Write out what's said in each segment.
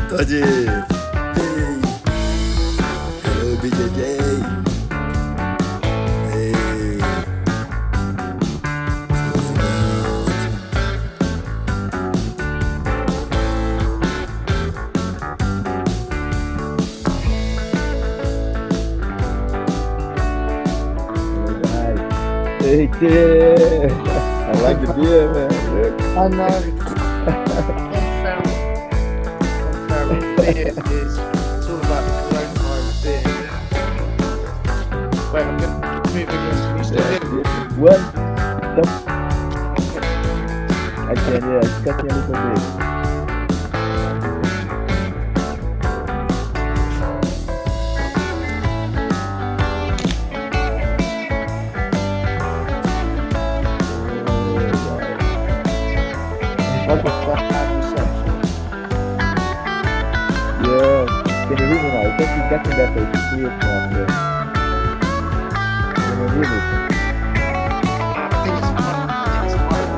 Oye, hey, hello BJJ. Hey, Hello, guys. Hey, Tim. I like the beer, man. I know. I'm feral. I'm feral. The beer is it's all about the coronavirus beer. Wait, I'm going to move again. Can you still hear me? What? I can, yeah, it's cutting a little bit. What the fuck bad reception? Yeah. Can you hear me now? I think it's getting better. It's clear from there. Can you hear me? I think it's fine.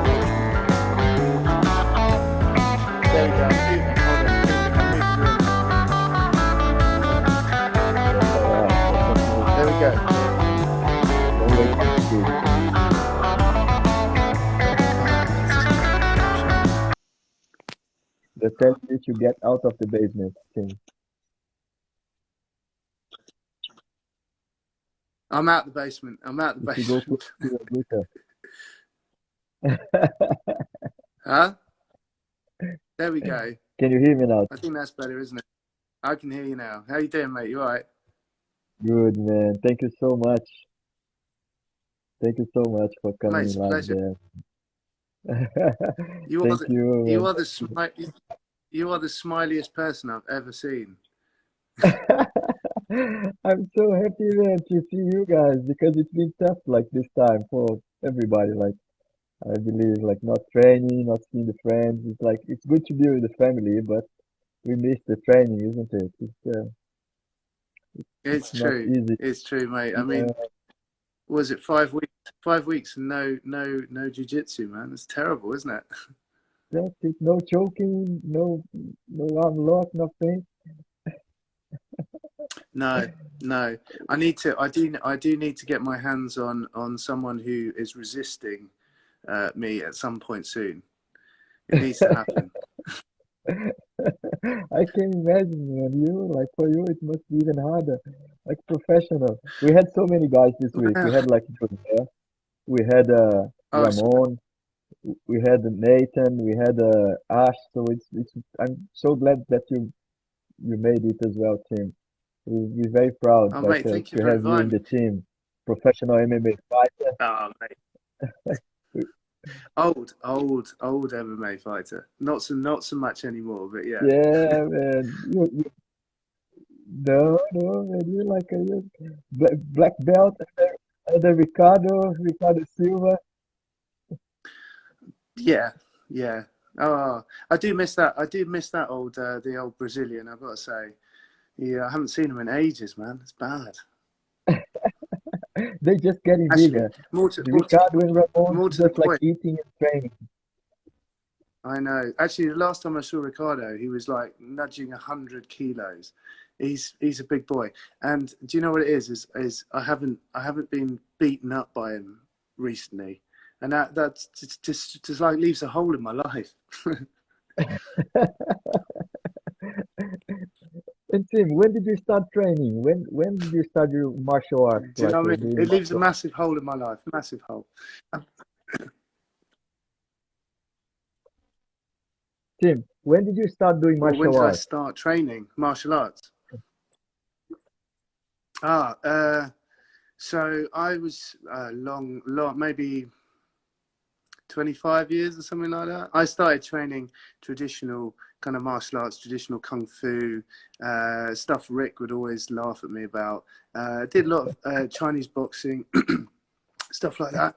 There we go. I'm moving. Hold on. I'm moving. There we go. Don't wait for it to do. The test is to get out of the basement, Tim. I'm out the basement. I'm out the If you go basement. to a glitter. Huh? There we go. Can you hear me now? I think that's better, isn't it? I can hear you now. How you doing, mate? You all right? Good, man. Thank you so much. Thank you so much for Mate, coming it's a live pleasure. there. You are Thank the, you, you man. are the you are the smiliest person I've ever seen. I'm so happy, man, to see you guys because it's been tough like this time for everybody. Like, I believe, like, not training, not seeing the friends. It's like, it's good to be with the family, but we miss the training, isn't it? It's It's not true. easy. It's true, mate. I Yeah, mean, was it 5 weeks? 5 weeks and no jiu-jitsu, man. It's terrible, isn't it? that's it. No choking, no arm lock, nothing. No, no. I do need to get my hands on someone who is resisting me at some point soon. It needs to happen. I can imagine, man. Like for you, it must be even harder. Like professional. We had so many guys this week. We had like Jose, we had Oh, so, Ramon, we had Nathan, we had Ash. So it's I'm so glad that you made it as well, Tim. We're very proud oh, like mate, thank you to for have you in inviting me. the team. Professional MMA fighter. Oh, mate. Old MMA fighter. Not so much anymore, but yeah. Yeah, man. No, man. You're like a black belt and then Ricardo Silva. Yeah, yeah. Oh, I do miss that. I do miss that the old Brazilian. I've got to say, yeah, I haven't seen him in ages, man. It's bad. They're just getting Actually, bigger. Ricardo and Ramon more to the just like point. eating and training. I know. Actually, the last time I saw Ricardo, he was like nudging 100 kilos. He's a big boy. And do you know what it is? Is I haven't been beaten up by him recently, and that's just like leaves a hole in my life. And Tim, when did you start training? When did you start your martial arts, Do you like know what I mean? doing It leaves a martial arts? massive hole in my life. Massive hole. Tim, when did you start doing Well, when martial did I arts? start training martial arts? So I was long, maybe 25 years or something like that. I started training traditional kind of martial arts, traditional kung fu stuff. Rick would always laugh at me about. Did a lot of Chinese boxing, stuff like that.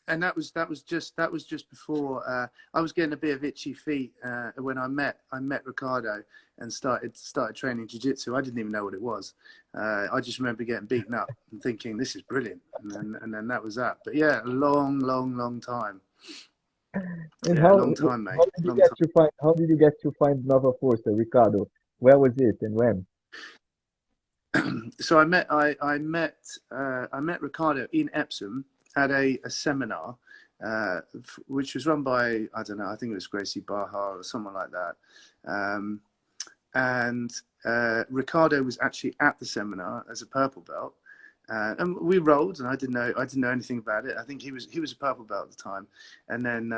And that was just before I was getting a bit of itchy feet when I met Ricardo and started training jiu-jitsu. I didn't even know what it was. I just remember getting beaten up and thinking this is brilliant, and then that was that. But yeah, a long time. And Yeah, long time, mate. how did you Long get time. to find Nova Força, Ricardo? Where was it and when? So I met Ricardo in Epsom at a seminar, which was run by, I don't know, I think it was Gracie Barha or someone like that. Um, and Ricardo was actually at the seminar as a purple belt. And we rolled, and I didn't know anything about it. I think he was a purple belt at the time, and then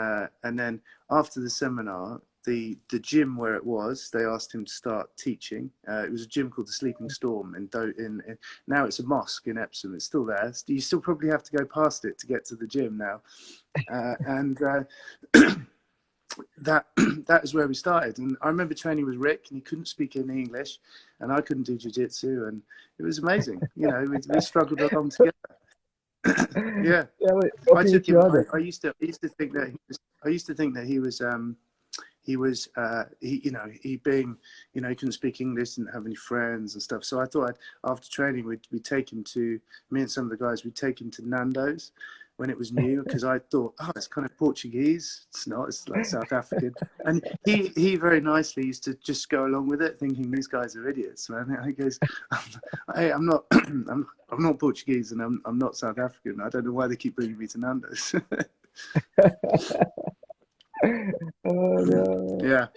after the seminar, the gym where it was, they asked him to start teaching. It was a gym called the Sleeping Storm in now it's a mosque in Epsom. It's still there. You still probably have to go past it to get to the gym now, and that that is where we started. And I remember training with Rick, and he couldn't speak any English, and I couldn't do jiu-jitsu, and it was amazing. You know, we struggled along together. Yeah, Yeah, we I copy took each him. other. I used to think that he was he being, you know, he couldn't speak English, didn't have any friends and stuff. So I thought after training we'd take him to, me and some of the guys, we'd take him to Nando's when it was new, because I thought, oh, it's kind of Portuguese. It's not, it's like South African. And he very nicely used to just go along with it, thinking these guys are idiots, man. He goes, hey, I'm not I'm not Portuguese, and I'm not South African. I don't know why they keep bringing me to Nando's. Oh no. Yeah.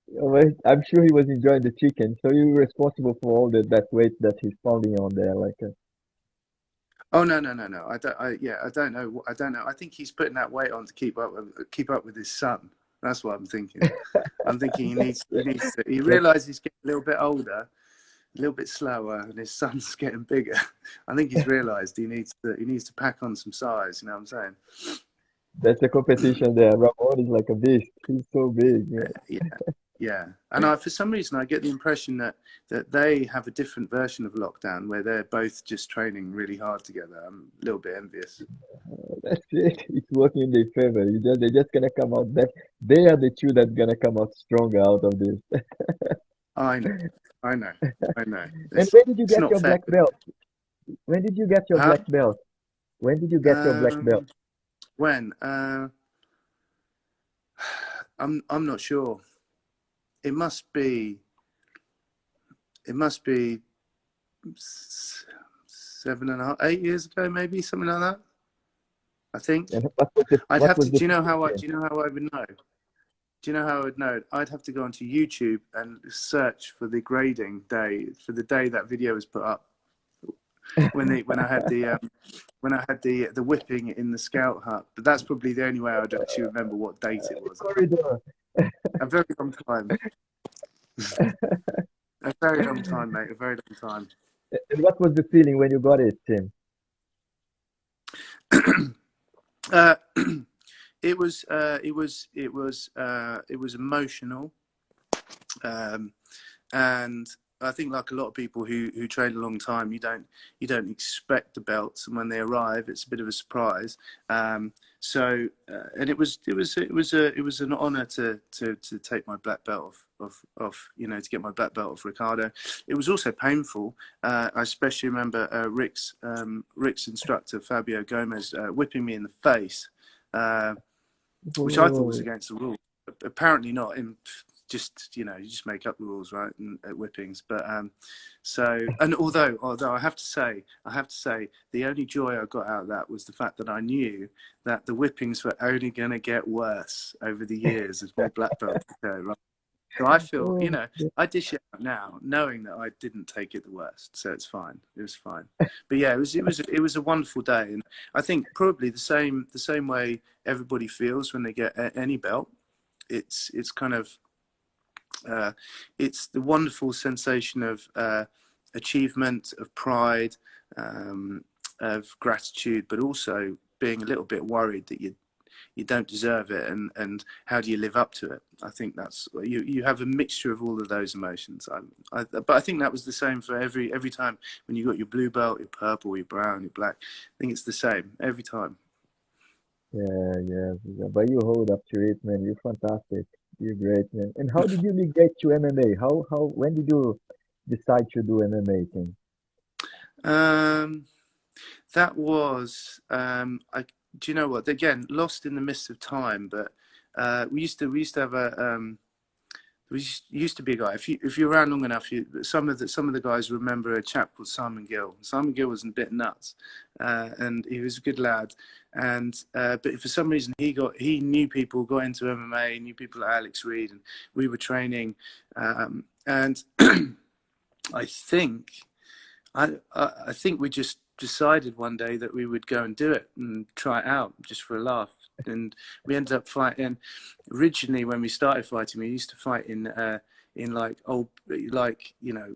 Well, I'm sure he was enjoying the chicken. So you were responsible for all that weight that he's pounding on there, like Oh no. I don't know. I don't know. I think he's putting that weight on to keep up with his son. That's what I'm thinking. I'm thinking he realizes he's getting a little bit older, a little bit slower, and his son's getting bigger. I think he's realized he needs to pack on some size. You know what I'm saying? that's the competition there. Ramon is like a beast. He's so big. Yeah. Yeah, yeah. And for some reason, I get the impression that they have a different version of lockdown where they're both just training really hard together. I'm a little bit envious. That's it. It's working in their favor. They're just gonna come out that they are the two that's gonna come out stronger out of this. I know, I know, I know. And when did you It's get not your fair. black belt? When did you get your Huh? black belt? When did you get your black belt? When? I'm not sure. It must be 7.5, 8 years ago, maybe something like that. I think. And I'd what have was to. the Do you know how feeling? I would know? Do you know how I would know? I'd have to go onto YouTube and search for the grading day, for the day that video was put up. When I had the whipping in the scout hut. But that's probably the only way I'd actually remember what date it was. Corridor. A very long time. A very long time, mate. A very long time. And what was the feeling when you got it, Tim? Uh, it was emotional, and I think, like a lot of people who train a long time, you don't expect the belts, and when they arrive, it's a bit of a surprise. And it was an honour to take my black belt off to get my black belt off Ricardo. It was also painful. I especially remember Rick's instructor Fabio Gomez whipping me in the face, which I thought was Oh, against the rules. Apparently not. Just you just make up the rules, right? And at whippings, but and although I have to say the only joy I got out of that was the fact that I knew that the whippings were only going to get worse over the years as more black belts go, right? So I feel, oh, I dish it out now, knowing that I didn't take it the worst, so it's fine. It was fine. But yeah, it was a wonderful day, and I think probably the same way everybody feels when they get any belt. It's kind of it's the wonderful sensation of achievement, of pride, of gratitude, but also being a little bit worried that you don't deserve it, and how do you live up to it? I think that's you have a mixture of all of those emotions. But I think that was the same for every time when you got your blue belt, your purple, your brown, your black. I think it's the same every time. yeah, yeah, yeah. But you hold up to it, man. You're fantastic. You're great, man. And how did you get to MMA? When did you decide to do MMA thing? Um, that was do you know what? Again, lost in the mist of time. But we used to have a used to be a guy. If you're around long enough, some of the guys remember a chap called Simon Gill. Simon Gill was a bit nuts, and he was a good lad. And but for some reason he knew people, got into MMA, knew people like Alex Reed, and we were training. And I think I think we just decided one day that we would go and do it and try it out just for a laugh. And we ended up fighting. Originally, when we started fighting, we used to fight in like old, like, you know,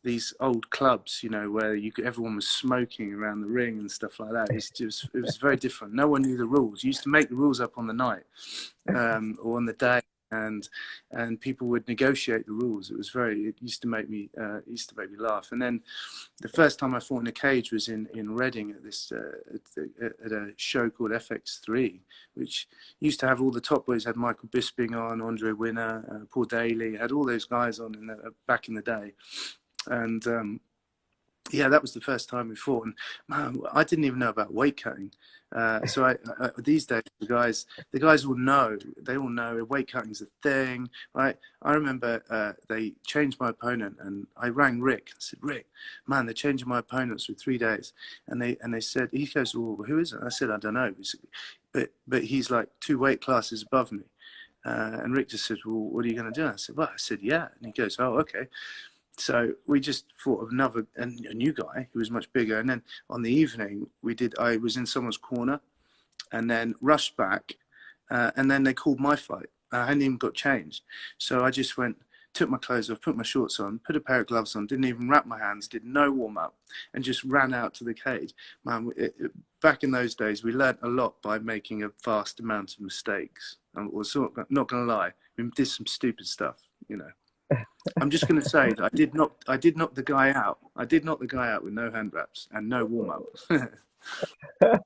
these old clubs, you know, where everyone was smoking around the ring and stuff like that. It was very different. No one knew the rules. You used to make the rules up on the night or on the day. And people would negotiate the rules. It used to make me laugh. And then the first time I fought in a cage was in Reading at this at a show called FX3, which used to have all the top boys. Had Michael Bisping on, Andre Winner, Paul Daly, had all those guys on back in the day. And yeah, that was the first time we fought. And man, I didn't even know about weight cutting. So I these days the guys will know. They all know weight cutting is a thing, right? I remember they changed my opponent, and I rang Rick. I said, Rick, man, they're changing my opponents for 3 days. And they said, he goes, well, who is it? I said, I don't know, but he's like 2 weight classes above me. And Rick just said, well, what are you going to do? I said, well, yeah. And he goes, oh, okay. So we just thought of a new guy who was much bigger. And then on the evening, I was in someone's corner and then rushed back. And then they called my fight. I hadn't even got changed. So I just took my clothes off, put my shorts on, put a pair of gloves on, didn't even wrap my hands, did no warm up, and just ran out to the cage. Man, back in those days, we learned a lot by making a vast amount of mistakes. I'm not going to lie, we did some stupid stuff, you know. I'm just going to say that I did knock the guy out. I did knock the guy out with no hand wraps and no warm up.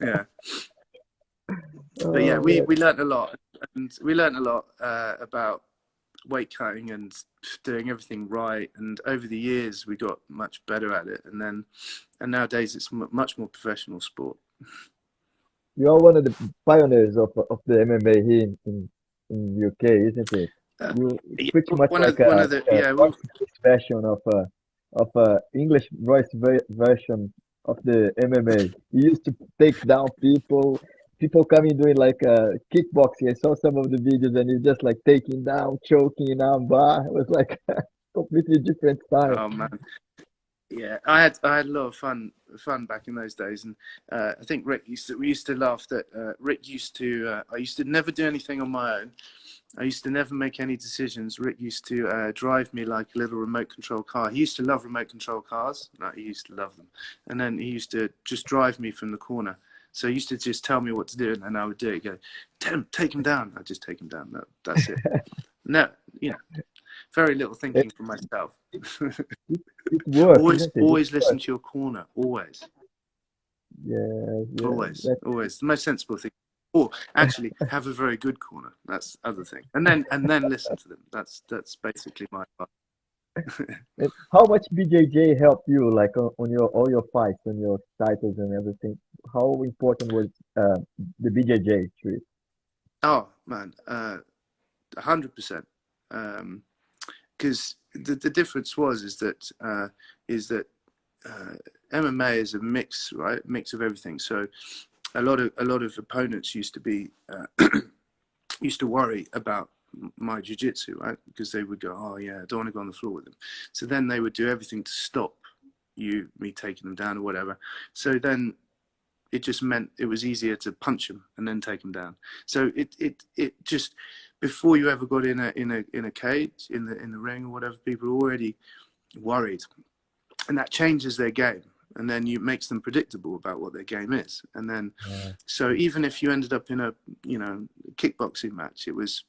Yeah. But yeah, we learned a lot, and we learned a lot about weight cutting and doing everything right. And over the years, we got much better at it. And nowadays, it's much more professional sport. You're one of the pioneers of the MMA here in UK, isn't it? You pretty much like a version of a English voice version of the MMA. You used to take down people. People coming doing like kickboxing. I saw some of the videos and you just like taking down, choking down bar. It was like a completely different style. Oh man, yeah, I had a lot of fun back in those days, and I think we used to laugh that Rick used to. I used to never do anything on my own. I used to never make any decisions. Rick used to drive me like a little remote control car. He used to love remote control cars. No, he used to love them. And then he used to just drive me from the corner. So he used to just tell me what to do, and then I would do it. Go, Tim, take him down. I'd just take him down. That's it. No, you know, very little thinking for myself. It works. Always listen to your corner. Always. Yeah. Always. The most sensible thing. Or actually have a very good corner. That's the other thing. And then listen to them. That's basically my advice. How much BJJ helped you, like on all your fights and your titles and everything? How important was the BJJ to it? Oh man, 100%. Because the difference is that MMA is a mix, right? Mix of everything. So a lot of opponents used to worry about my jiu-jitsu, right? Because they would go, oh yeah, I don't want to go on the floor with them. So then they would do everything to stop me taking them down or whatever. So then it just meant it was easier to punch them and then take them down. So it just, before you ever got in a cage, in the ring or whatever, people are already worried, and that changes their game. And then it makes them predictable about what their game is. And then, so even if you ended up in a kickboxing match, it was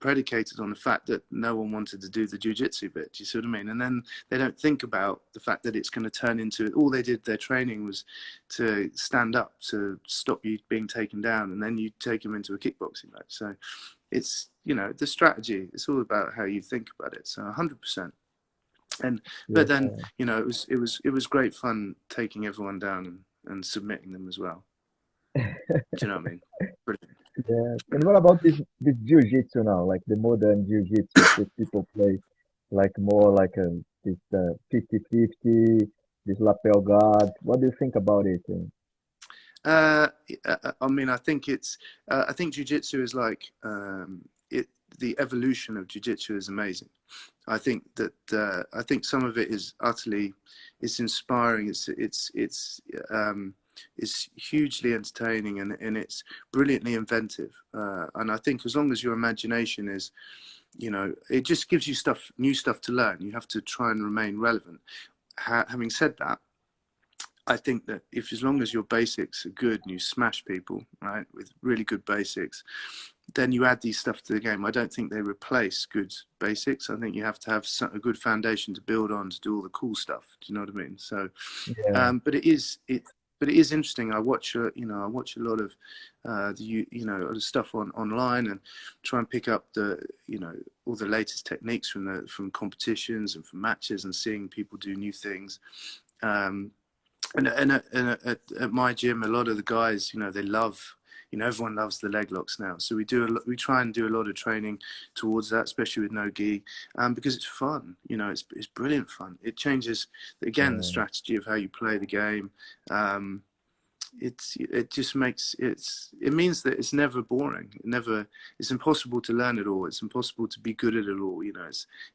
predicated on the fact that no one wanted to do the jiu-jitsu bit. Do you see what I mean? And then they don't think about the fact that it's going to turn into, all they did, their training was to stand up to stop you being taken down, and then you take them into a kickboxing match. So it's, the strategy, it's all about how you think about it. So 100%. But then it was great fun taking everyone down and submitting them as well. Do you know what I mean? Brilliant. Yeah. And what about this jiu-jitsu now, like the modern jiu-jitsu that people play like more like this 50-50, this lapel guard. What do you think about it? Uh, I mean, I think I think jiu-jitsu is like it. The evolution of jiu-jitsu is amazing. I think that I think some of it is utterly, it's inspiring. It's hugely entertaining, and it's brilliantly inventive. And I think as long as your imagination is, it just gives you new stuff to learn. You have to try and remain relevant. Having said that, I think that if, as long as your basics are good and you smash people, right, with really good basics, then you add these stuff to the game. I don't think they replace good basics. I think you have to have a good foundation to build on to do all the cool stuff. Do you know what I mean? So, Yeah, but it is interesting. I watch I watch a lot of the stuff online, and try and pick up all the latest techniques from competitions and from matches, and seeing people do new things. And at my gym, a lot of the guys, they love, everyone loves the leg locks now. So we try and do a lot of training towards that, especially with no gi, because it's fun. It's brilliant fun. It changes again the yeah, strategy of how you play the game. It just makes it means that it's never boring. It's impossible to learn it all. It's impossible to be good at it all.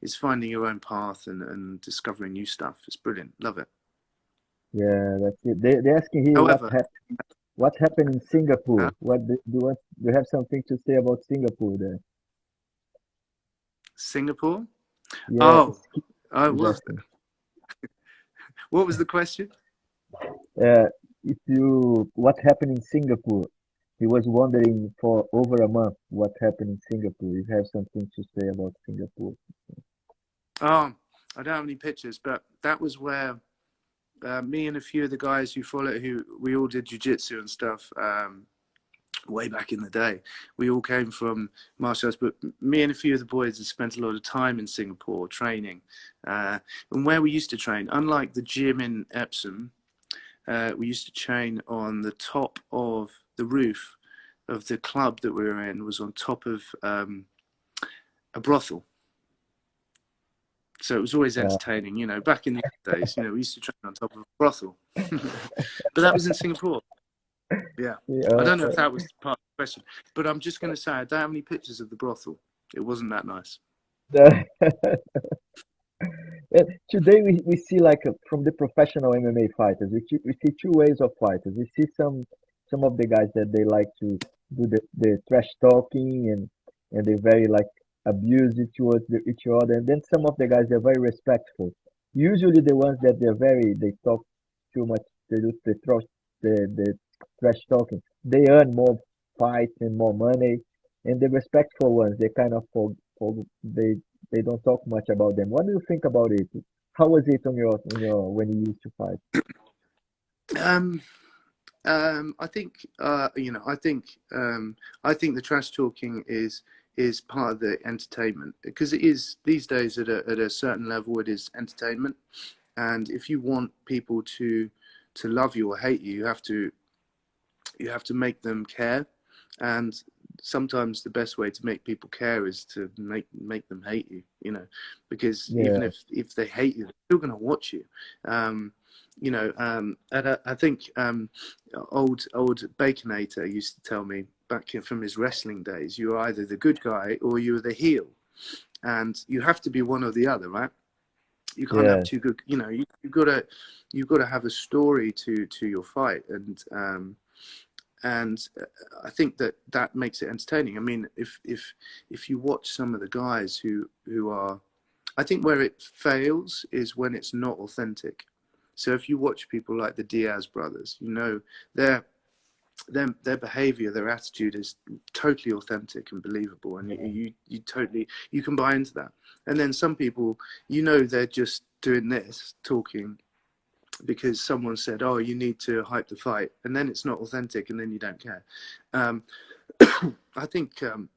It's finding your own path and discovering new stuff. It's brilliant. Love it. yeah. That's it. They're asking here However, what happened in uh, Singapore. Do you have something to say about Singapore there? Singapore. Yeah, Oh, I he's was. asking. What was the question? Uh, if you what happened in Singapore? He was wondering for over a month what happened in Singapore. You have something to say about Singapore? Oh, I don't have any pictures, but that was where me and a few of the guys who we all did jiu-jitsu and stuff way back in the day. We all came from martial arts, but me and a few of the boys had spent a lot of time in Singapore training. And where we used to train, unlike the gym in Epsom, we used to train on the top of the roof of the club that we were in, was on top of a brothel. So it was always Uh, entertaining, back in the old days, we used to train on top of a brothel. But that was in Singapore. Yeah. I yeah, don't know if that was part of the question, but I'm just going to say I don't have any pictures of the brothel. It wasn't that nice. Today we see like from the professional MMA fighters, we see two ways of fighters. We see some of the guys that they like to do the trash talking and they're very like abusive towards each other, and then some of the guys they're very respectful. Usually the ones that they talk too much, they do the trash talking. They earn more fights and more money, and the respectful ones they kind of they don't talk much about them. What do you think about it? How was it when you used to fight? Um, I think I think the trash talking is part of the entertainment, because it is these days at a certain level. It is entertainment, and if you want people to love you or hate you, you have to make them care. And sometimes the best way to make people care is to make them hate you, because even Yeah, if they hate you, they're still going to watch you. um, and I think old Baconator used to tell me back from his wrestling days, you were either the good guy or you were the heel, and you have to be one or the other, right? You can't have yeah, two good, you've got to have a story to your fight. And I think that makes it entertaining. I mean, if you watch some of the guys who are, I think where it fails is when it's not authentic. So if you watch people like the Diaz brothers, their their behavior, their attitude is totally authentic and believable, and you totally, you can buy into that. And then some people, they're just doing this talking because someone said, "Oh, you need to hype the fight," and then it's not authentic, and then you don't care. Um, I think it's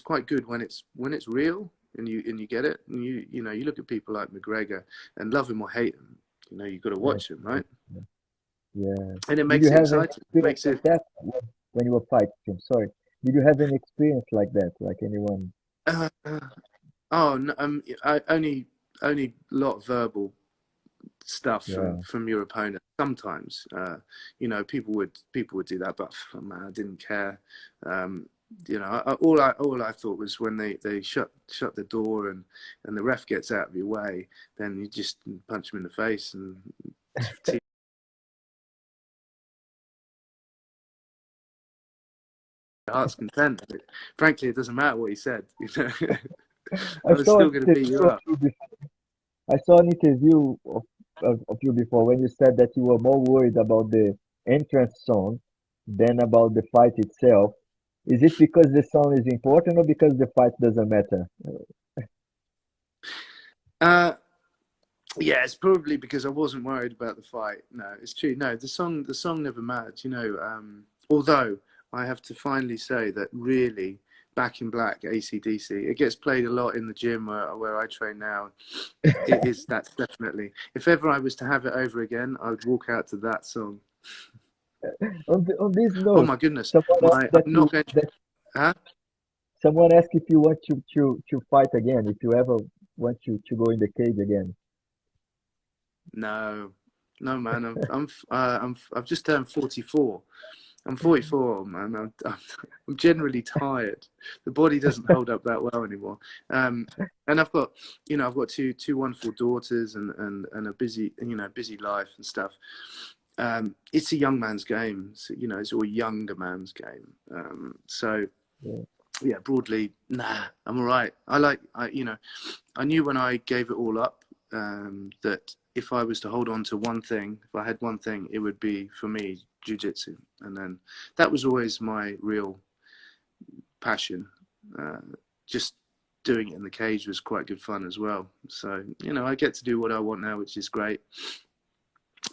quite good when it's real, and you get it, and you look at people like McGregor and love him or hate him. You've got to yeah, watch him, right? Yeah. and it Did makes you it have any exciting. experience Makes like it. that when you were fighting? Sorry. Did you have any experience like that? Like anyone? Uh, oh no, I only a lot of verbal stuff Yeah. from your opponent. Sometimes, people would do that, but man, I didn't care. Um, all I thought was when they shut the door and the ref gets out of your way, then you just punch him in the face and heart's content. Frankly, it doesn't matter what he said. I I was saw still an going to beat you interview of up. you I saw an interview of you before when you said that you were more worried about the entrance song than about the fight itself. Is it because the song is important or because the fight doesn't matter? Uh, yeah, it's probably because I wasn't worried about the fight. No, it's true. No, the song never mattered. Although I have to finally say that really, Back in Black, AC/DC, it gets played a lot in the gym where I train now. That's definitely. If ever I was to have it over again, I would walk out to that song. On this Oh note, my goodness, someone asked I'm not going to. that Huh? someone asked if you want to fight again, if you ever want to go in the cage again. No, no, man. I've just turned 44. I'm 44, man. I'm generally tired. The body doesn't hold up that well anymore. Um, and I've got two wonderful daughters and a busy life and stuff. It's a young man's game. So, it's all a younger man's game. So Yeah. yeah, broadly, nah, I'm all right. I knew when I gave it all up that if I was to hold on to one thing, if I had one thing, it would be for me jiu-jitsu, and then that was always my real passion. Uh, just doing it in the cage was quite good fun as well. So I get to do what I want now, which is great.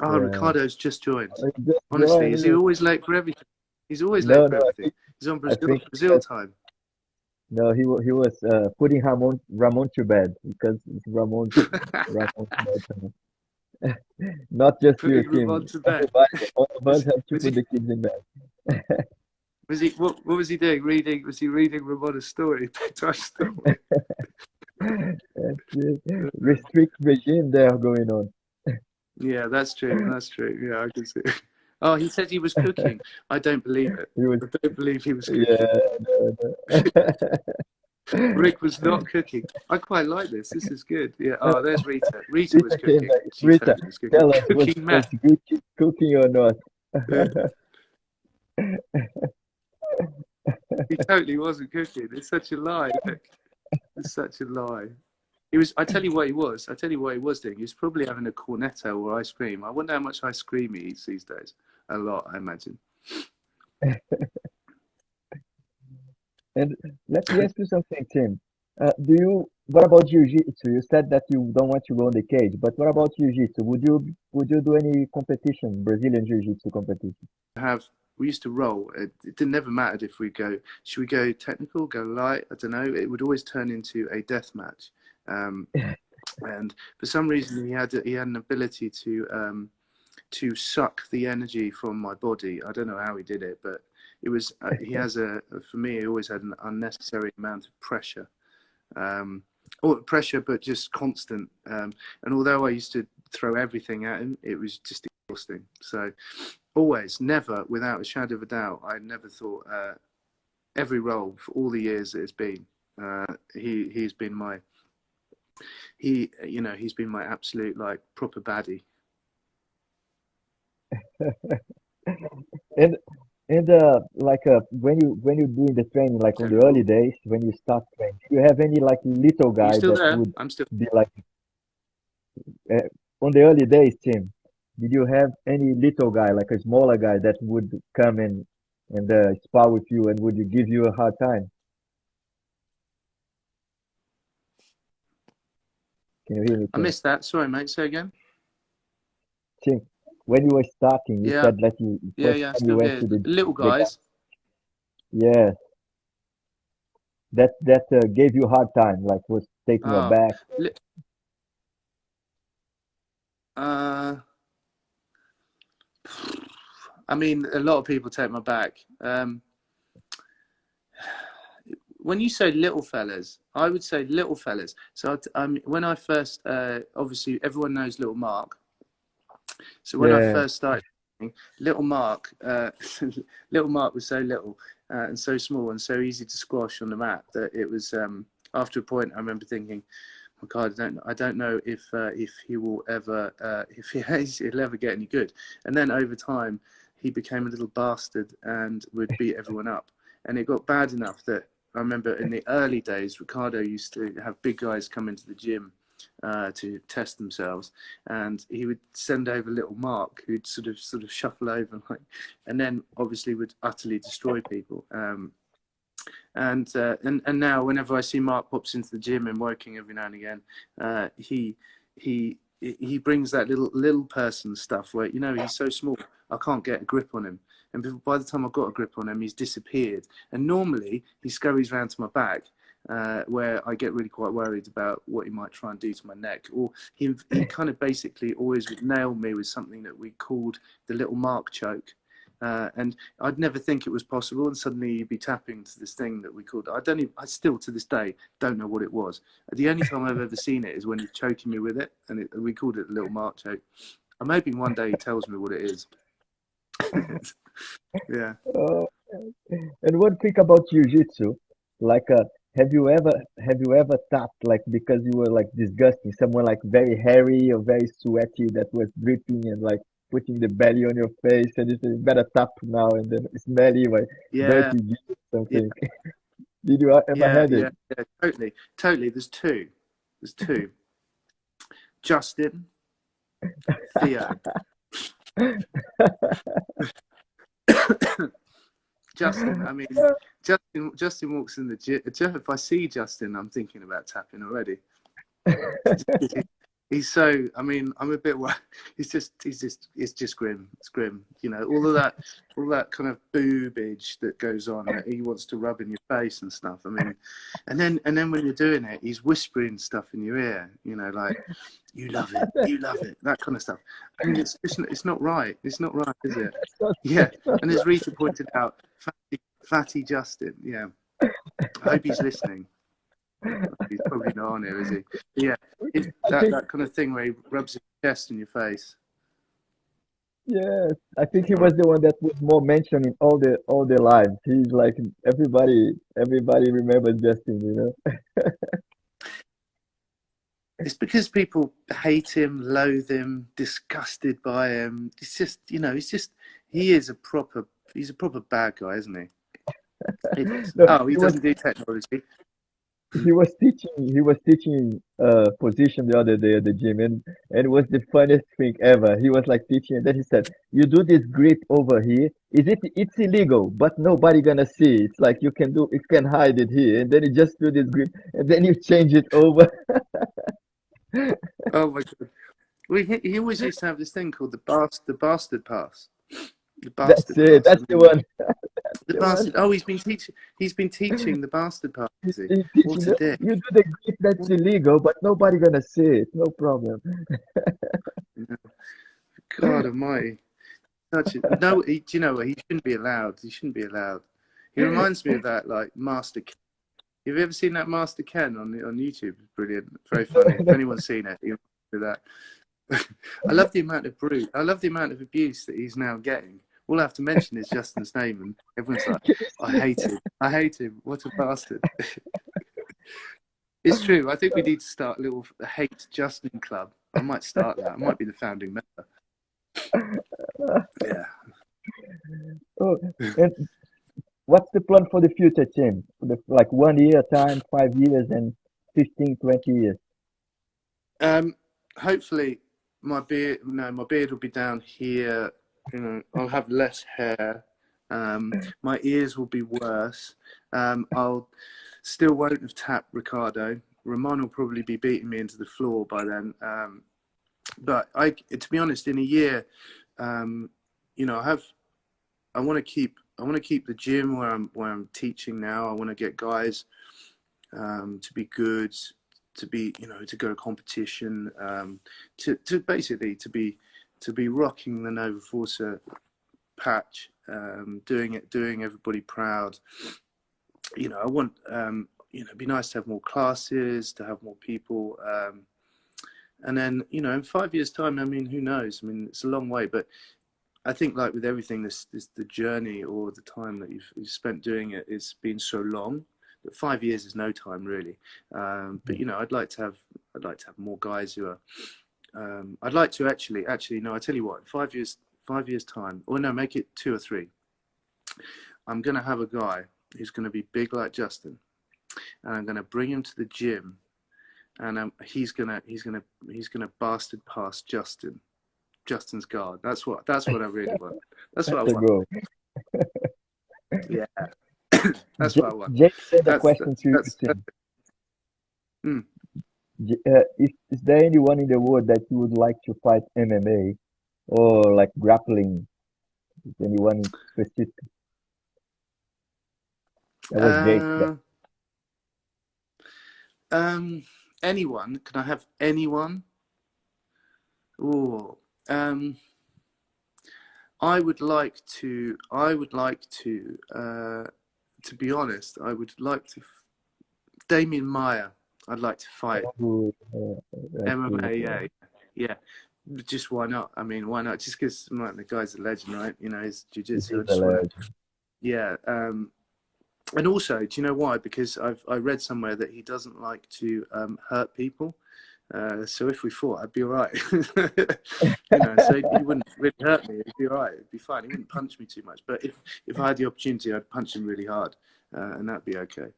Oh, Yeah. Ricardo's just joined. Just Honestly, is he join. always late for everything? He's always late No, for no, everything. He's on I Brazil think Brazil time. no, he was putting Ramon to bed because it's Ramon's bedtime. Not just your Putting team. Ramon to bed. Everybody, all of us Was have to was he put the kids in bed. was he what was he doing? Was he reading Ramona's story? Bedtime story. That's it. Restrict regime there going on. Yeah, that's true. That's true. Yeah, I can see. Oh, he said he was cooking. I don't believe it. He was, I don't believe he was cooking. yeah, no, no. Rick was not cooking. I quite like this. This is good. Yeah. Oh, there's Rita. Rita was Rita came cooking. back. She Rita, totally was cooking. tell us, Cooking was meth. Gucci cooking or not? Yeah. He totally wasn't cooking. It's such a lie, Rick. It's such a lie. He was. I tell you what he was. I tell you what he was doing. He was probably having a cornetto or ice cream. I wonder how much ice cream he eats these days. A lot, I imagine. And let me ask you something, Tim. What about Jiu-Jitsu? You said that you don't want to go in the cage, but what about Jiu-Jitsu? Would you do any competition, Brazilian Jiu-Jitsu competition? We used to roll. It didn't never mattered if we go. Should we go technical? Go light? I don't know. It would always turn into a death match. Um, and for some reason, he had an ability to suck the energy from my body. I don't know how he did it, but it was he has for me, he always had an unnecessary amount of pressure, or pressure, but just constant. And although I used to throw everything at him, it was just exhausting. So always, never, without a shadow of a doubt, I never thought every role for all the years that it's been. He's been my absolute like proper baddie. And when you doing the training, like on the early Technical. days when you start training, do you have any like little Are you guy still that there? would I'm still. be like uh, on the early days, Tim? Did you have any little guy, like a smaller guy, that would come and spar with you, and would you give you a hard time? Can you hear me, I Tim? missed that. Sorry, mate. Say again. Tim, when you were starting, you Yeah, said that you yeah, first yeah. time you Still went here. to Little the guy, guys. yeah, that gave you a hard time, like was taking your Ah, back. uh, I mean, a lot of people take my back. When you say little fellas, I would say little fellas. So when I first, obviously everyone knows Little Mark. So when I Yeah. first started, Little Mark, Little Mark was so little and so small and so easy to squash on the mat that it was. After a point, I remember thinking, "Oh God, I don't know if he will ever, he'll ever get any good." And then over time, he became a little bastard and would beat everyone up. And it got bad enough that I remember in the early days, Ricardo used to have big guys come into the gym to test themselves, and he would send over Little Mark, who'd sort of shuffle over, like, and then obviously would utterly destroy people. And now whenever I see Mark pops into the gym and working every now and again, he brings that little person stuff where, you know, he's so small I can't get a grip on him, and by the time I've got a grip on him, he's disappeared. And normally he scurries round to my back, where I get really quite worried about what he might try and do to my neck. Or he kind of basically always would nail me with something that we called the Little Mark choke. And I'd never think it was possible, and suddenly you'd be tapping to this thing that we called. I still to this day don't know what it was. The only time I've ever seen it is when he's choking me with it, and we called it the Little Mark choke. I'm hoping one day he tells me what it is. Yeah. And one thing about jiu-jitsu, like, have you ever tapped like because you were like disgusting someone like very hairy or very sweaty that was dripping and like putting the belly on your face and you say, "You better tap now," and then smelly like Yeah. dirty juice or Yeah. something. Did you ever Yeah. had it? Yeah. Yeah. Totally. There's two. Justin, Theo. Justin, I mean, Justin walks in the gym. If I see Justin, I'm thinking about tapping already. He's so. I mean, I'm a bit. It's just grim. It's grim. You know, all that kind of boobage that goes on. That he wants to rub in your face and stuff. I mean, and then when you're doing it, he's whispering stuff in your ear. You know, like, "You love it, that kind of stuff. I mean, it's not right. It's not right, is it? Yeah. And as Rita pointed out, fatty Justin. Yeah. I hope he's listening. He's probably not on here, is he? Yeah, it's I think that kind of thing where he rubs his chest in your face. yes, I think he was the one that was more mentioned in all the lives. He's like everybody remembers Justin, you know. It's because people hate him, loathe him, disgusted by him. It's just, you know, he's a proper bad guy, isn't he? He is. No, Oh, he he was doesn't do technology. he was teaching position the other day at the gym, and it was the funniest thing ever. He was like teaching, and then he said, "You do this grip over here. It's illegal, but nobody gonna see. It's like you can hide it here, and then you just do this grip, and then you change it over." Oh my God. Well, he always used to have this thing called the bastard pass. The That's bastard it. pass. I That's the mean, one. the The one. bastard. Oh, he's been teaching. He's been teaching the bastard pass. Has he? He's teaching What a dick. you do the grip that's illegal, but nobody gonna see it. No problem. God Almighty. No, do you know what? He shouldn't be allowed. He shouldn't be allowed. He reminds me of that, like, Master Ken. Have you ever seen that Master Ken on YouTube? It's brilliant. Very funny. If anyone's seen it, you know that. I love the amount of abuse that he's now getting. All I have to mention is Justin's name, and everyone's like, "I hate him. I hate him. What a bastard." It's true. I think we need to start a little hate Justin club. I might start that. I might be the founding member. Yeah. Oh, and what's the plan for the future, Tim? For the, like 1 year time, 5 years, and 15, 20 years. Hopefully my beard will be down here. You know, I'll have less hair. My ears will be worse. I'll still won't have tapped Ricardo. Ramon will probably be beating me into the floor by then. But to be honest, in a year, you know, I want to keep the gym where I'm teaching now. I want to get guys to be good, to be, you know, to go to competition, to basically to be to be rocking the Nova Forza patch, doing everybody proud. I want, it'd be nice to have more classes, to have more people. And then, in 5 years' time, I mean, who knows? I mean, it's a long way, but I think like with everything, this the journey or the time that you've spent doing it is been so long that 5 years is no time really. But I'd like to have more guys who are. I'd like to actually no. I tell you what, 5 years time, or no, make it 2 or 3. I'm gonna have a guy who's gonna be big like Justin, and I'm gonna bring him to the gym, and he's gonna bastard past Justin's guard. That's what I really want. That's what I want. Yeah, that's what I want. Jake said a question to you, Tim. Is there anyone in the world that you would like to fight MMA or like grappling? Is anyone specific? That was Jake. Anyone? Can I have anyone? Oh, I would like to. To be honest, I would like to. Damien Meyer. I'd like to fight. MMA. Yeah. Just why not? I mean, why not? Just because the guy's a legend, right? His Jiu Jitsu. Yeah. And also, do you know why? Because I read somewhere that he doesn't like to hurt people. So if we fought, I'd be all right. So he wouldn't really hurt me. It'd be all right. It'd be fine. He wouldn't punch me too much. But if I had the opportunity, I'd punch him really hard, and that'd be okay.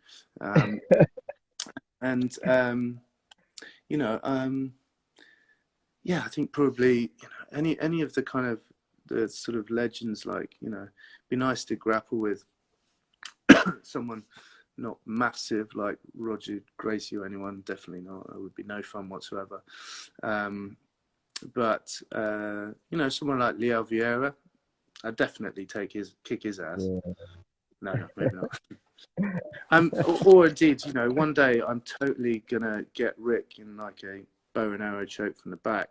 Yeah, I think probably any of the kind of the sort of legends, like be nice to grapple with someone not massive like Roger Gracie or anyone. Definitely not. It would be no fun whatsoever. But someone like Leo Vieira, I'd definitely kick his ass. Yeah. No, maybe not. Or indeed, one day I'm totally gonna get Rick in like a bow and arrow choke from the back.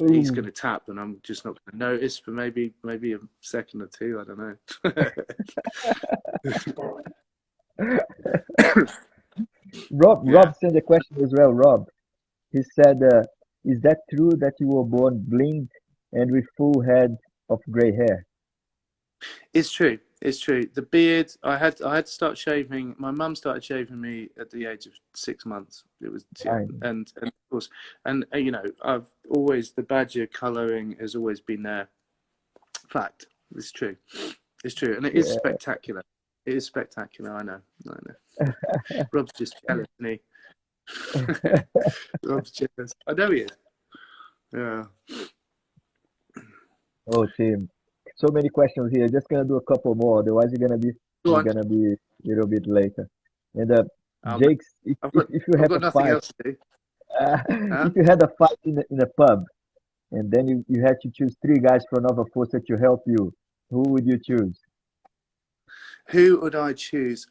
Ooh. He's gonna tap, and I'm just not gonna notice for maybe a second or two. I don't know. Rob sent a question as well. Rob, he said, "Is that true that you were born blind and with full head of gray hair?" It's true. It's true. The beard, I had to start shaving. My mum started shaving me at the age of 6 months. It was, and of course, and I've always, the badger colouring has always been there. Fact, it's true. It's true, and it is spectacular. It is spectacular. I know. Rob's just jealous, isn't he? Rob's jealous. I know he is. Yeah. Oh, Tim. So many questions here. Just gonna do a couple more. Otherwise, you're gonna be a little bit later. And Jake, if you have a fight, if you had a fight in a pub, and then you had to choose 3 guys from Nova Forza to help you, who would you choose? Who would I choose?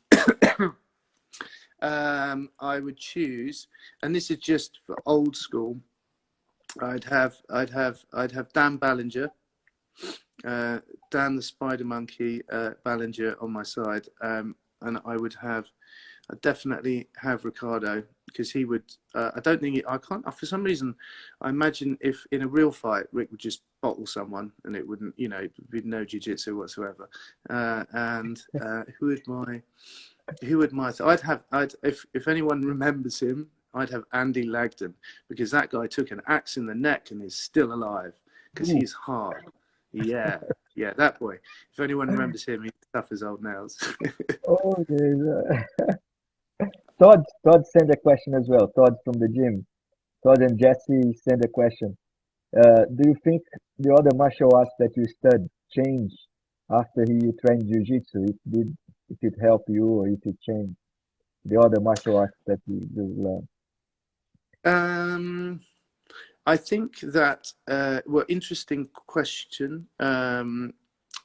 I would choose, and this is just for old school. I'd have Dan Ballinger. Dan the Spider Monkey Ballinger on my side, and I'd definitely have Ricardo, because he would. I don't think I can't. For some reason, I imagine if in a real fight, Rick would just bottle someone, and it wouldn't, it'd be no jiu-jitsu whatsoever. And who would my? If anyone remembers him, I'd have Andy Lagden, because that guy took an axe in the neck and is still alive, because he's hard. Yeah, that boy. If anyone remembers him, he's tough as old nails. Todd sent a question as well. Todd from the gym. Todd and Jesse sent a question. Do you think the other martial arts that you studied changed after you trained Jiu-Jitsu? If it helped you, or if it changed the other martial arts that you learned? I think that, interesting question.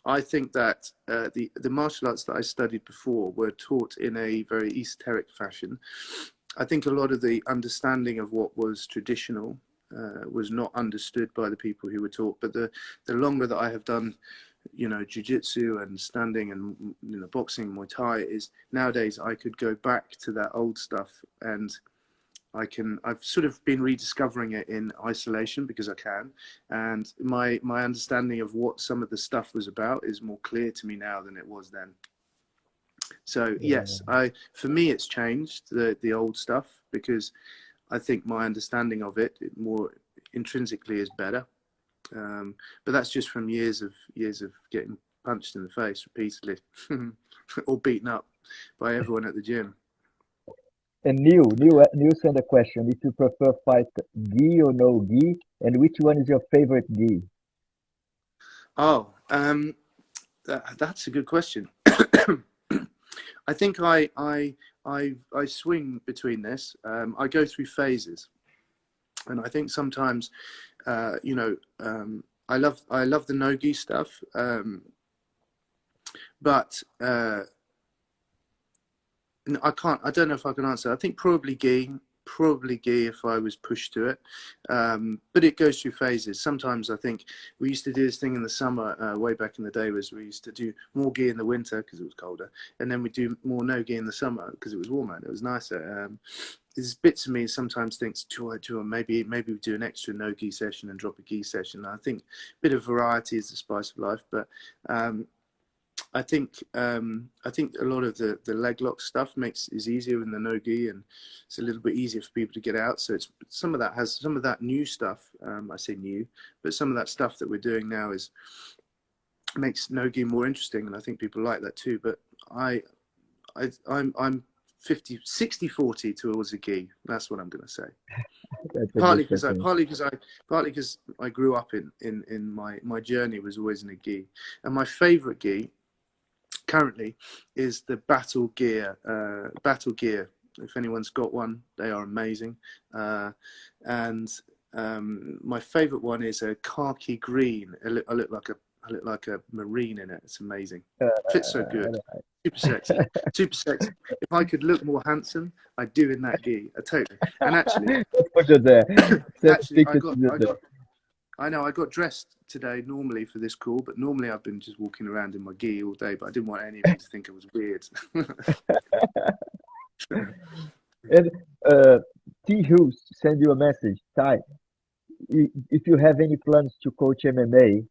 I think that the martial arts that I studied before were taught in a very esoteric fashion. I think a lot of the understanding of what was traditional was not understood by the people who were taught. But the longer that I have done, jiu-jitsu and standing and boxing, Muay Thai, is nowadays I could go back to that old stuff, and I've sort of been rediscovering it in isolation because I can, and my understanding of what some of the stuff was about is more clear to me now than it was then. So yes, for me it's changed, the old stuff, because I think my understanding of it more intrinsically is better. But that's just from years of getting punched in the face repeatedly or beaten up by everyone at the gym. And Neil sent a question: if you prefer fight gi or no gi, and which one is your favorite gi? Oh, that's a good question. I think I swing between this. I go through phases, and I think sometimes, I love the no-gi stuff, but I don't know if I can answer. I think probably gi if I was pushed to it, but it goes through phases. Sometimes I think we used to do this thing in the summer, way back in the day, was we used to do more gi in the winter because it was colder, and then we do more no gi in the summer because it was warmer and it was nicer. There's bits of me sometimes thinks, maybe we do an extra no gi session and drop a gi session. I think a bit of variety is the spice of life, but I think a lot of the leg lock stuff is easier in the no gi, and it's a little bit easier for people to get out. So it's some of that new stuff. I say new, but some of that stuff that we're doing now makes no gi more interesting, and I think people like that too. But I'm 60-40 towards a gi. That's what I'm going to say. Partly because I grew up in my journey was always in a gi, and my favorite gi currently is the battle gear. If anyone's got one, they are amazing. And my favorite one is a khaki green. I look like a marine in it. It's amazing. Fits so good. Super sexy. If I could look more handsome, I'd do in that gi. Totally. And actually, I got dressed today normally for this call, but normally I've been just walking around in my gi all day, but I didn't want any of you to think it was weird. And T. Hughes send you a message. Ty, if you have any plans to coach MMA,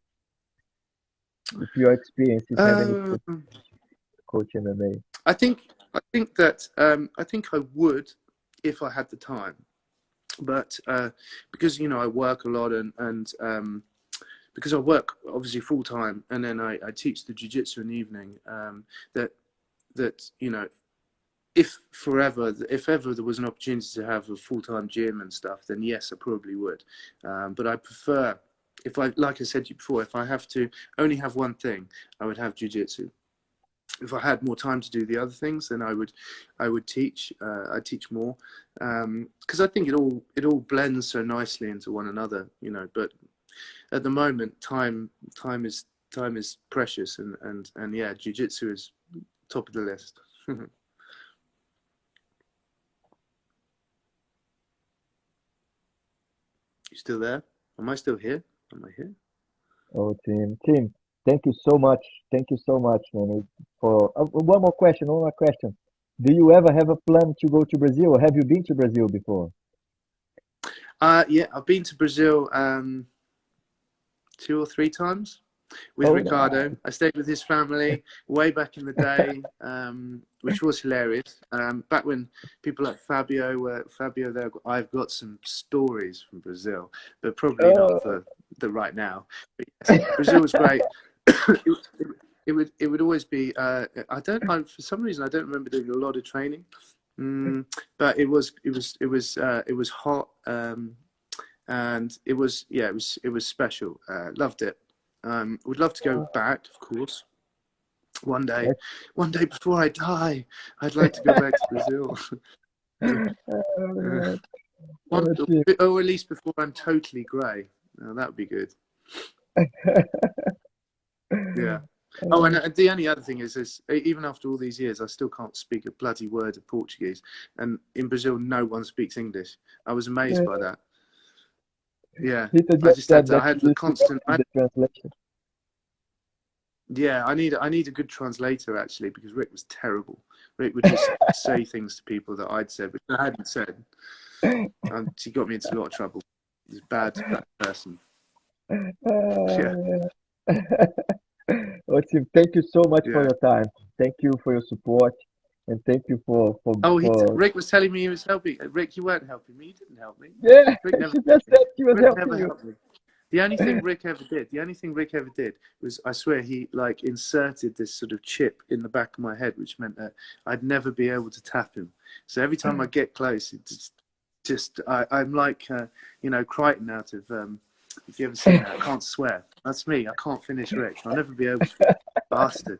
if your experience is have any plans to coach MMA. I think that I think I would if I had the time, but because I work a lot and because I work obviously full time, and then I teach the jiu-jitsu in the evening. That if ever there was an opportunity to have a full-time gym and stuff, then yes, I probably would. But I prefer, like I said to you before, if I have to only have one thing, I would have jiu-jitsu. If I had more time to do the other things, then I would teach. I teach more because I think it all blends so nicely into one another, But at the moment, time is precious, and yeah, jiu-jitsu is top of the list. You still there? Am I still here? Am I here? Oh, Tim, thank you so much. Thank you so much, man. For one more question. Do you ever have a plan to go to Brazil? Or have you been to Brazil before? Yeah, I've been to Brazil 2 or 3 times with Ricardo. Nice. I stayed with his family way back in the day, which was hilarious. Back when people like Fabio there, I've got some stories from Brazil, but probably not for the right now. But yes, Brazil was great. It would always be. For some reason I don't remember doing a lot of training, but it was hot, and it was special. Loved it. Would love to go back, of course. One day before I die, I'd like to go back to Brazil. Or at least before I'm totally grey. That would be good. Yeah. Oh, and the only other thing is even after all these years, I still can't speak a bloody word of Portuguese. And in Brazil, no one speaks English. I was amazed by that. Yeah, Peter I just just had said to. that I had he the used to help constant. with the translation. Yeah, I need a good translator actually, because Rick was terrible. Rick would just say things to people that I'd said, which I hadn't said. And he got me into a lot of trouble. He was a bad person. Yeah, Yeah. Well, Tim, thank you so much for yeah. your time. Thank you for your support, and thank you Oh, for Rick was telling me he was helping. Rick, you weren't helping me. You didn't help me. yeah. Rick never She helped just me. said she was Rick helping never you. helped me. The only thing Rick ever did was, I swear, he like inserted this sort of chip in the back of my head, which meant that I'd never be able to tap him. So every time I get close, it's just I'm like Crichton out of if you ever seen that, I can't swear. That's me. I can't finish Rick. I'll never be able to. Bastard.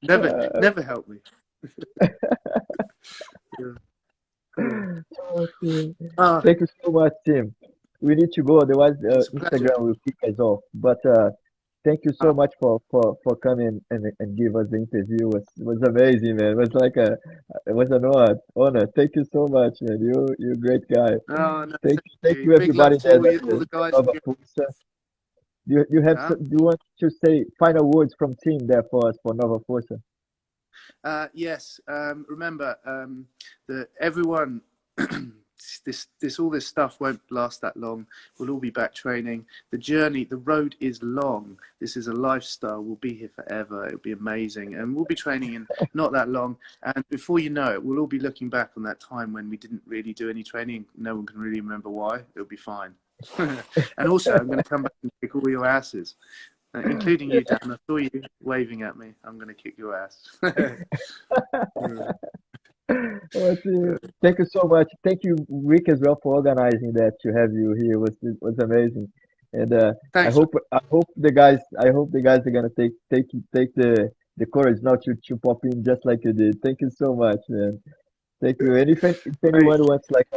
Never help me. Yeah. Yeah. Okay. Ah, Thank you so much, Tim. We need to go, otherwise it's a pleasure. Instagram will kick us off. But thank you so Ah, much for coming and give us the interview. Was amazing, man. It was like it was an honor. Thank you so much, man. You're a great guy. oh, no, Thank thank you. you Big love everybody to there. all the guys. Nova Força. Huh? Do you want to say final words from Tim there for us for Nova Força? Yes. Remember that everyone, this stuff won't last that long. We'll all be back training. The journey, the road is long. This is a lifestyle. We'll be here forever. It'll be amazing, and we'll be training in not that long. And before you know it, we'll all be looking back on that time when we didn't really do any training. No one can really remember why. It'll be fine. And also, I'm going to come back and kick all your asses. Including you, Dan. I saw you waving at me. I'm going to kick your ass. Oh, Tim, thank you so much. Thank you, Rick, as well for organizing that to have you here. It was amazing. And Thanks. I hope the guys are gonna take the courage now to pop in just like you did. Thank you so much, man. Thank you. And if Hey, anyone wants like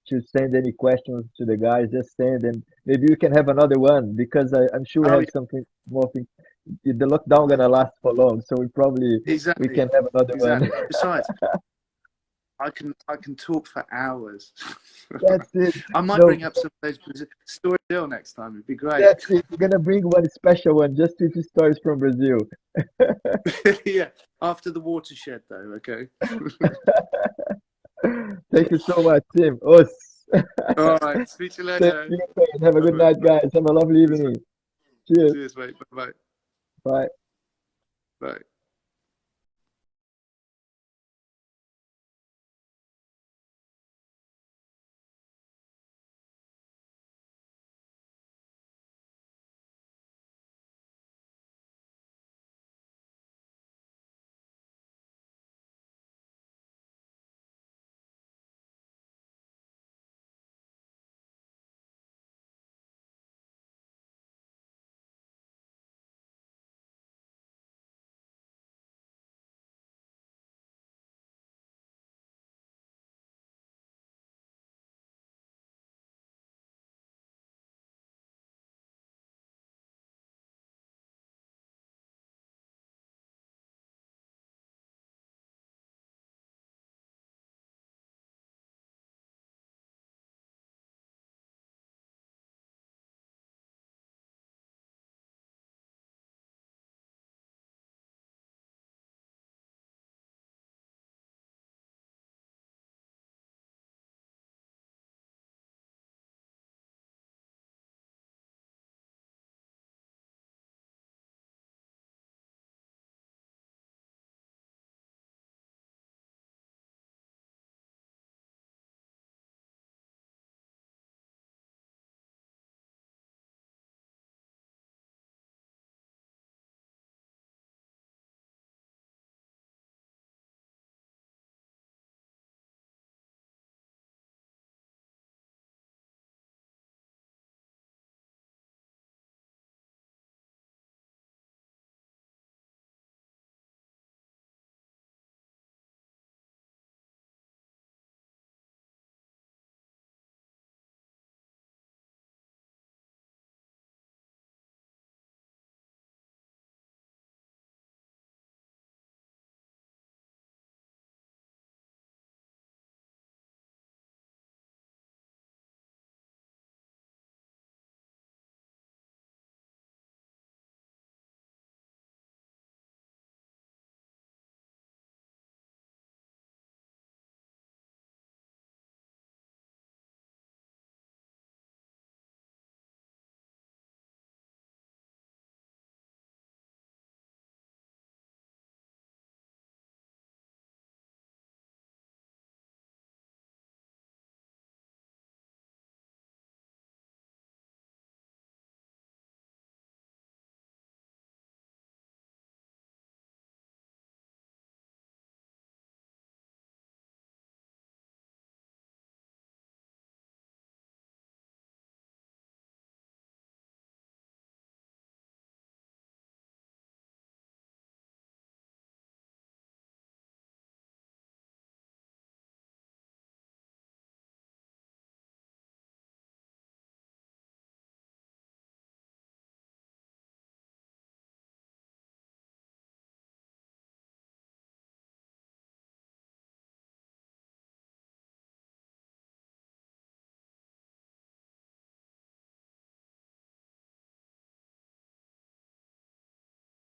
to send any questions to the guys, just send, and maybe we can have another one because I'm sure we oh, have something more things. The lockdown gonna last for long, so we exactly. can have another one. Exactly. Besides, I can talk for hours. That's it. I might No, bring up some of those story deal next time. It'd be great. that's it. We're gonna bring one special one, just 50 stories from Brazil. Yeah. After the watershed, though. Okay. Thank you so much, Tim. Us. All right. Speak to you Thank later. you, man. Have a good Bye-bye. night, guys. Have a lovely Cheers, evening. mate. Cheers. Cheers, mate. Bye-bye. Bye. Bye.